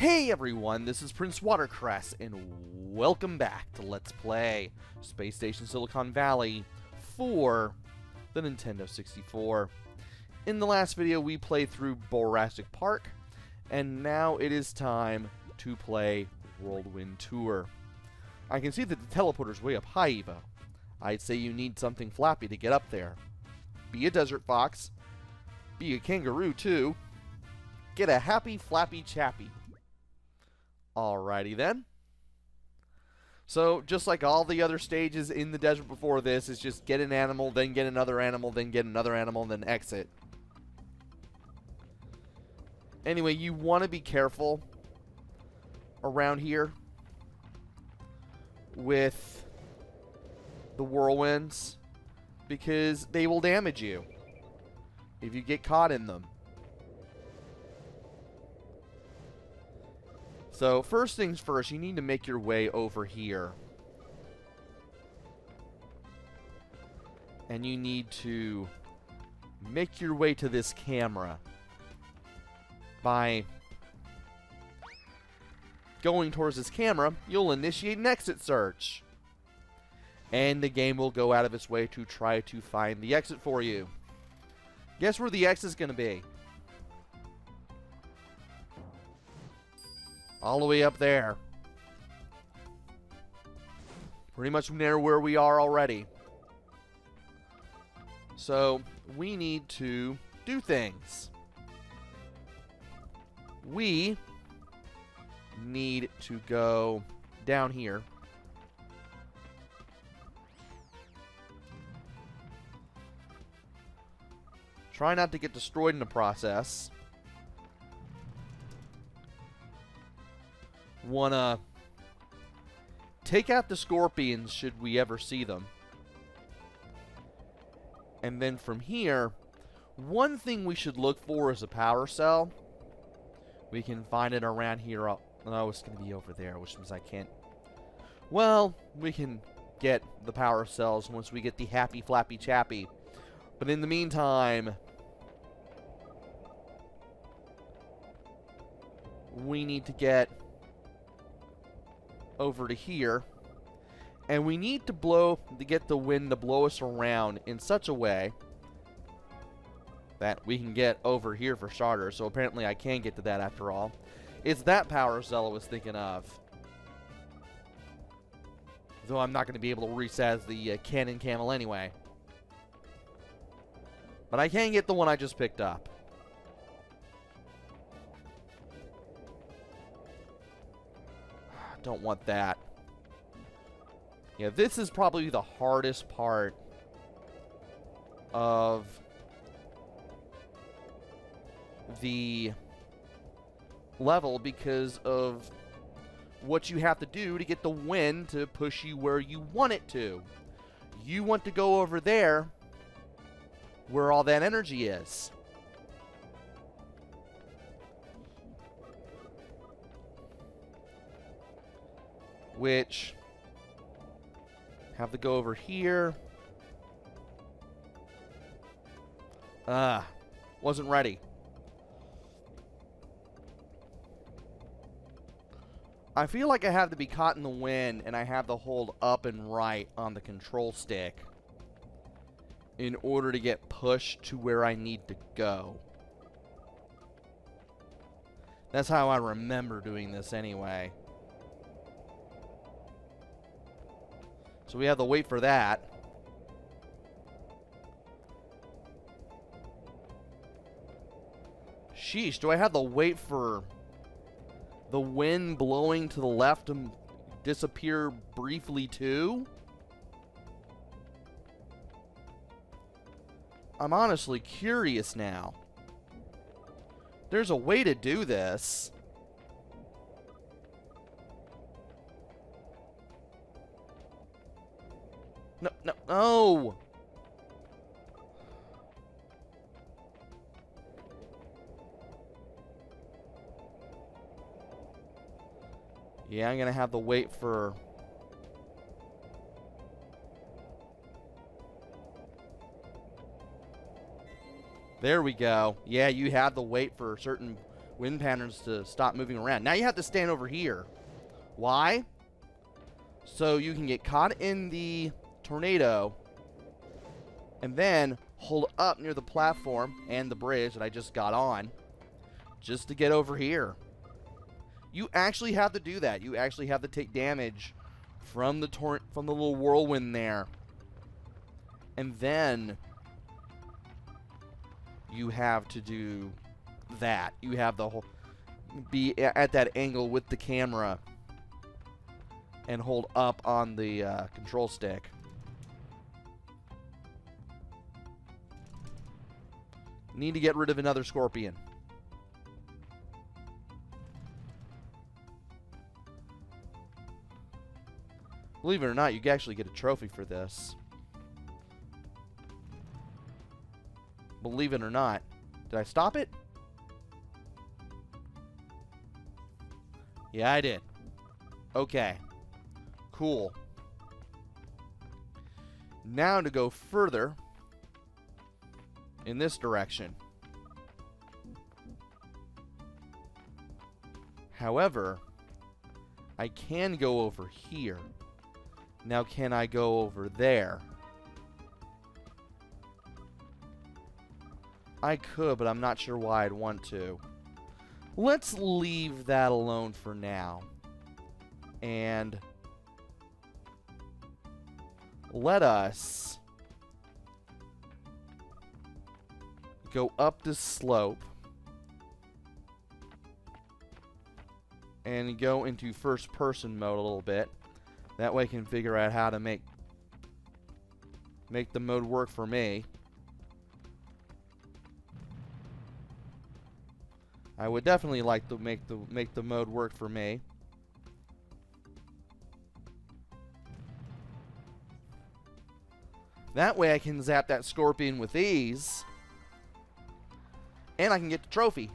Hey everyone, this is PrinceWatercress, and welcome back to Let's Play Space Station Silicon Valley for the Nintendo 64. In the last video, we played through Jurassic Park, and now it is time to play Whirlwind Tour. I can see that the teleporter's way up high, Evo. I'd say you need something flappy to get up there. Be a desert fox, be a kangaroo too, get a happy flappy chappy. Alrighty then. So, just like all the other stages in the desert before this, is just get an animal, then get another animal, then get another animal, and then exit. Anyway, you want to be careful around here with the whirlwinds, because they will damage you if you get caught in them. So, first things first, you need to make your way over here. And you need to make your way to this camera by going towards this camera. You'll initiate an exit search, and the game will go out of its way to try to find the exit for you. Guess where the exit is going to be? All the way up there. Pretty much near where we are already. So, we need to do things. We need to go down here. Try not to get destroyed in the process. Wanna take out the scorpions should we ever see them. And then from here, one thing we should look for is a power cell. We can find it around here. Oh, it's going to be over there, which means I can't. Well, we can get the power cells once we get the happy flappy chappy. But in the meantime, we need to get over to here, and we need to get the wind to blow us around in such a way that we can get over here for starters. So apparently I can get to that after all. It's that power cell I was thinking of, though I'm not going to be able to reset as the cannon camel anyway. But I can get the one I just picked up. Don't want that. Yeah, this is probably the hardest part of the level because of what you have to do to get the wind to push you where you want it to. You want to go over there where all that energy is. Which have to go over here. Wasn't ready. I feel like I have to be caught in the wind, and I have to hold up and right on the control stick in order to get pushed to where I need to go. That's how I remember doing this anyway. So we have to wait for that. Sheesh, do I have to wait for the wind blowing to the left to disappear briefly too? I'm honestly curious now. There's a way to do this. No! Yeah, I'm gonna have to wait for... There we go. Yeah, you have to wait for certain wind patterns to stop moving around. Now you have to stand over here. Why? So you can get caught in the tornado and then hold up near the platform and the bridge that I just got on just to get over here. You actually have to do that. You actually have to take damage from the little whirlwind there. And then you have to do that. You have the whole be at that angle with the camera and hold up on the control stick. Need to get rid of another scorpion. Believe it or not, you can actually get a trophy for this. Believe it or not. Did I stop it? Yeah, I did. Okay. Cool. Now to go further in this direction. However, I can go over here. Now, can I go over there? I could, but I'm not sure why I'd want to. Let's leave that alone for now. And let us go up this slope and go into first person mode a little bit. That way I can figure out how to make the mode work for me. I would definitely like to make the mode work for me. That way I can zap that scorpion with ease. And I can get the trophy.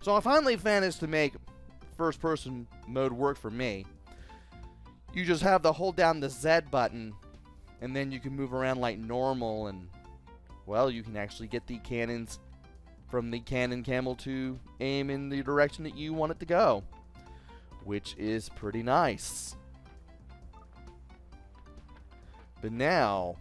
So I finally managed to make first person mode work for me. You just have to hold down the Z button, and then you can move around like normal, and, well, you can actually get the cannons from the cannon camel to aim in the direction that you want it to go, which is pretty nice. But now,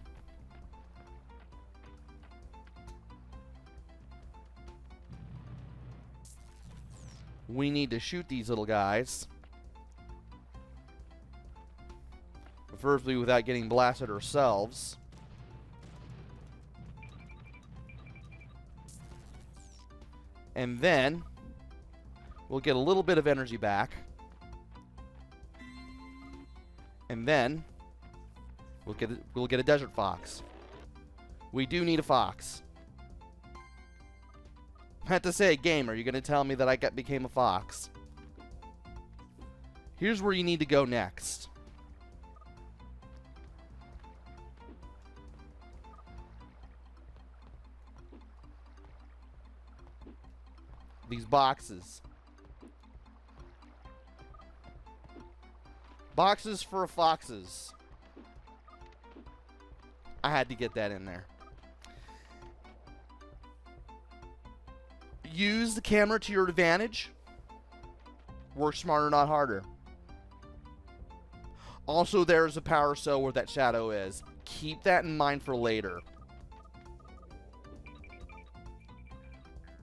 we need to shoot these little guys. Preferably without getting blasted ourselves. And then we'll get a little bit of energy back. And then we'll get a desert fox. We do need a fox. I have to say, game, are you going to tell me that I became a fox? Here's where you need to go next. These boxes. Boxes for foxes. I had to get that in there. Use the camera to your advantage. Work smarter, not harder. Also, there's a power cell where that shadow is. Keep that in mind for later.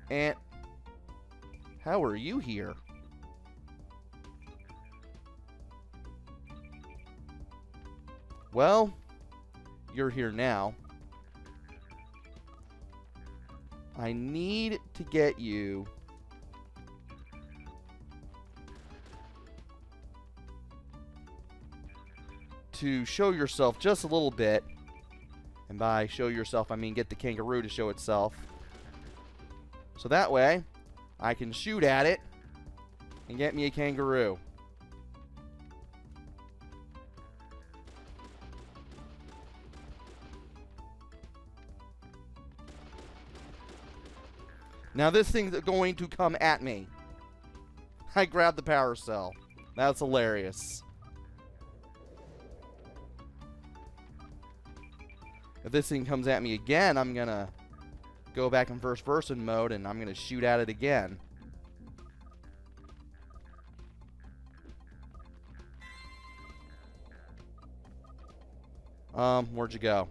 And how are you here? Well, you're here now. I need to get you to show yourself just a little bit. And by show yourself, I mean get the kangaroo to show itself. So that way, I can shoot at it and get me a kangaroo. Now this thing's going to come at me. I grabbed the power cell. That's hilarious. If this thing comes at me again, I'm gonna go back in first person mode and I'm gonna shoot at it again. Where'd you go?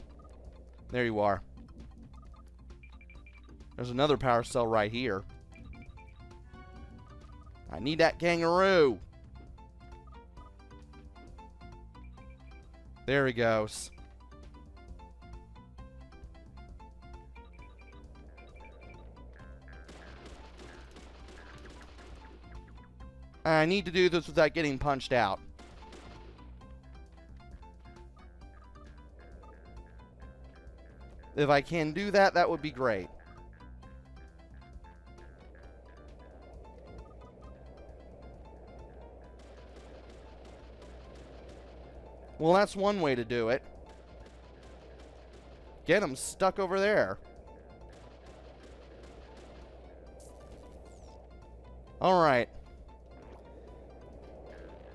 There you are. There's another power cell right here. I need that kangaroo. There he goes. I need to do this without getting punched out. If I can do that, that would be great. Well, that's one way to do it. Get him stuck over there. Alright.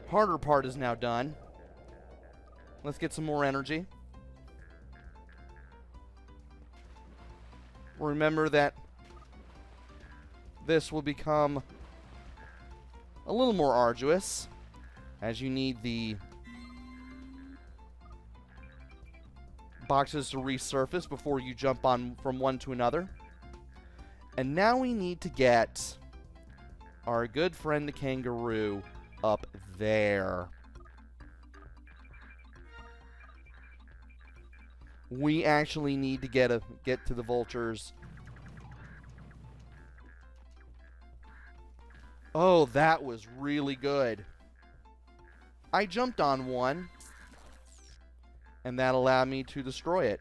Harder part is now done. Let's get some more energy. Remember that this will become a little more arduous as you need the boxes to resurface before you jump on from one to another. And now we need to get our good friend the kangaroo up there. We actually need to get to the vultures. Oh, that was really good. I jumped on one, and that allowed me to destroy it.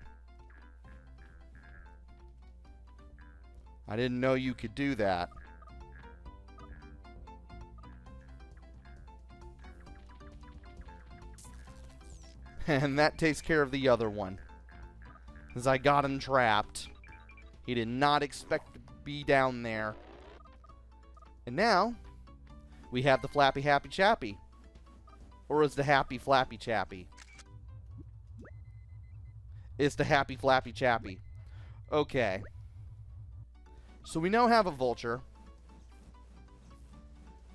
I didn't know you could do that. And that takes care of the other one. Because I got him trapped. He did not expect to be down there. And now, we have the Flappy Happy Chappy. Or is the Happy Flappy Chappy? It's the Happy Flappy Chappy. Okay. So we now have a vulture.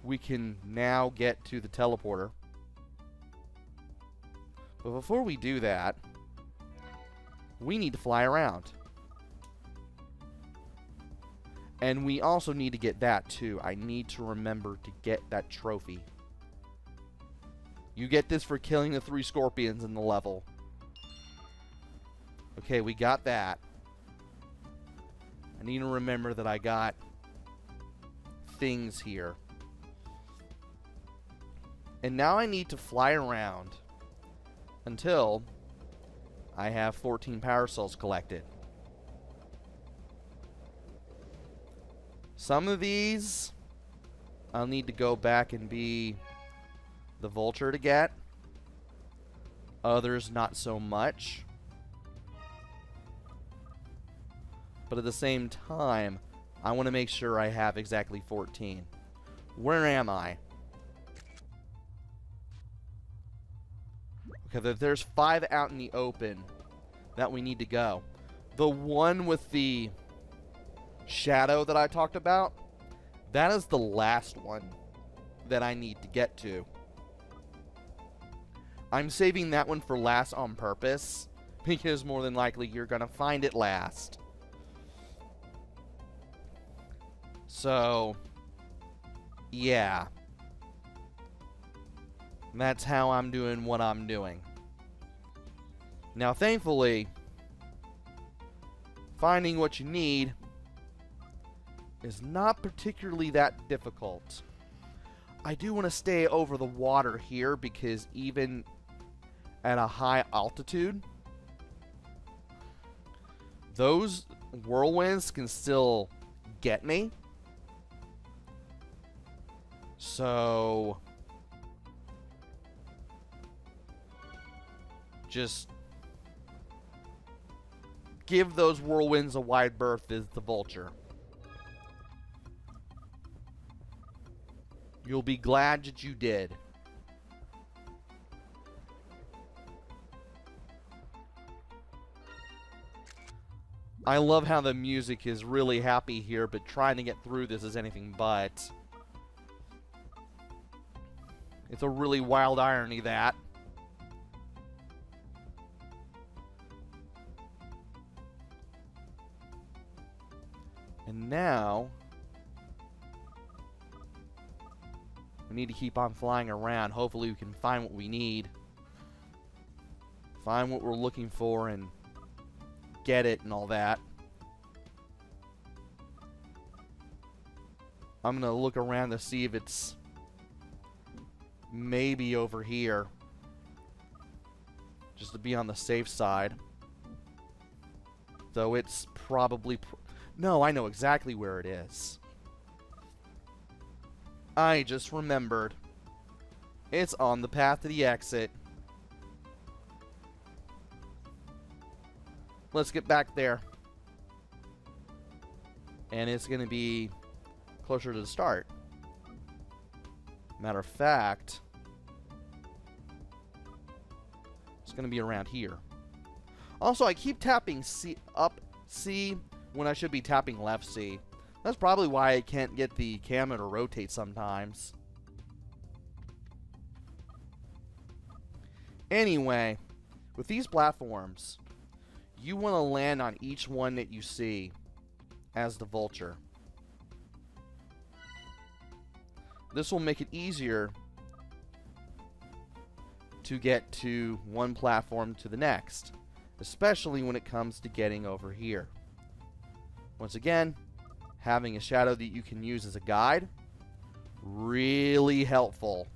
We can now get to the teleporter. But before we do that, we need to fly around. And we also need to get that too. I need to remember to get that trophy. You get this for killing the 3 scorpions in the level. Okay, we got that. I need to remember that I got things here. And now I need to fly around until I have 14 power cells collected. Some of these I'll need to go back and be the vulture to get. Others not so much. But at the same time, I want to make sure I have exactly 14. Where am I? Okay, there's 5 out in the open that we need to go. The one with the shadow that I talked about, that is the last one that I need to get to. I'm saving that one for last on purpose, because more than likely you're going to find it last. So, yeah. That's how I'm doing what I'm doing. Now, thankfully, finding what you need is not particularly that difficult. I do want to stay over the water here because even at a high altitude, those whirlwinds can still get me. So just give those whirlwinds a wide berth as the vulture. You'll be glad that you did. I love how the music is really happy here, but trying to get through this is anything but. It's a really wild irony that. We need to keep on flying around. Hopefully we can find what we need. Find what we're looking for and get it and all that. I'm going to look around to see if it's maybe over here. Just to be on the safe side. Though it's probably... No, I know exactly where it is. I just remembered. It's on the path to the exit. Let's get back there. And it's going to be closer to the start. Matter of fact, it's going to be around here. Also, I keep tapping up C when I should be tapping left C. That's probably why I can't get the camera to rotate sometimes. Anyway, with these platforms, you want to land on each one that you see as the vulture. This will make it easier to get to one platform to the next, especially when it comes to getting over here. Once again, having a shadow that you can use as a guide, really helpful.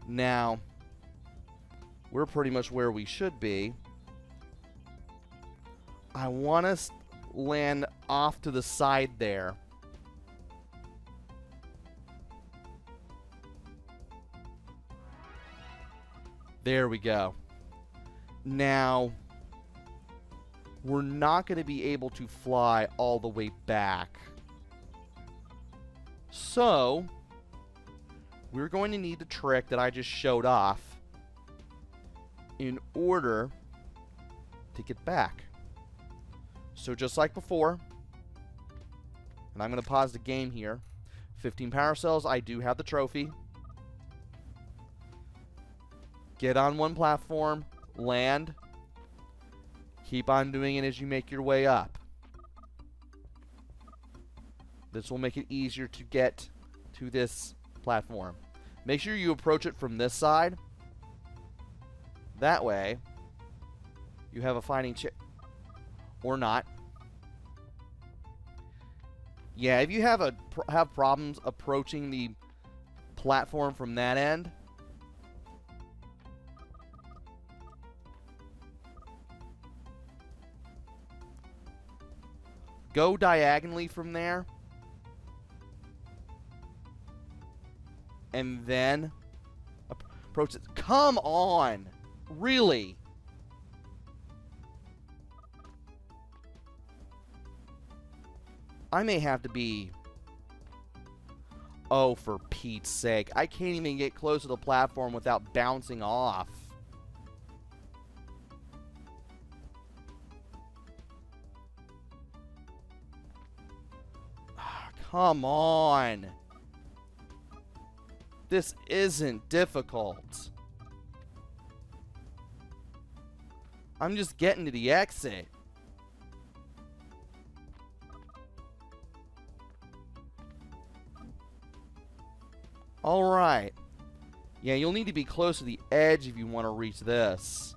Now, we're pretty much where we should be. I want to land off to the side there. There we go. Now, we're not going to be able to fly all the way back. So, we're going to need the trick that I just showed off in order to get back. So just like before, and I'm going to pause the game here. 15 power cells, I do have the trophy. Get on one platform, land. Keep on doing it as you make your way up. This will make it easier to get to this platform. Make sure you approach it from this side. That way, you have a fighting chance. Or not. Yeah, if you have problems approaching the platform from that end, go diagonally from there. And then approach it. Come on! Really? I may have to be... Oh, for Pete's sake. I can't even get close to the platform without bouncing off. Come on. This isn't difficult. I'm just getting to the exit. Alright. Yeah, you'll need to be close to the edge if you want to reach this.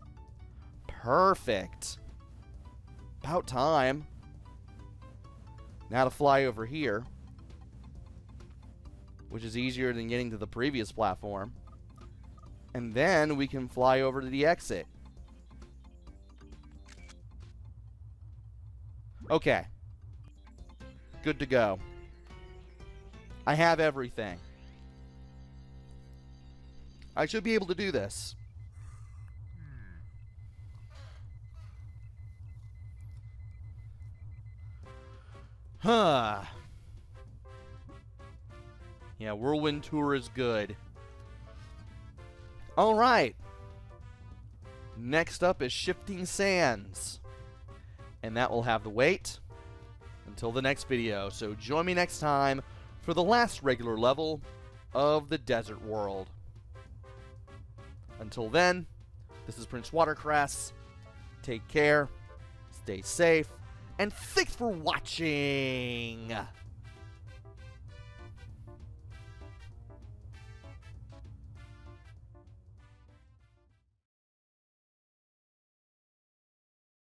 Perfect. About time. Now to fly over here, which is easier than getting to the previous platform. And then we can fly over to the exit. Okay. Good to go. I have everything. I should be able to do this. Huh. Yeah, Whirlwind Tour is good. Alright. Next up is Shifting Sands. And that will have to wait until the next video. So join me next time for the last regular level of the desert world. Until then, this is PrinceWatercress, Take care, stay safe, and thanks for watching!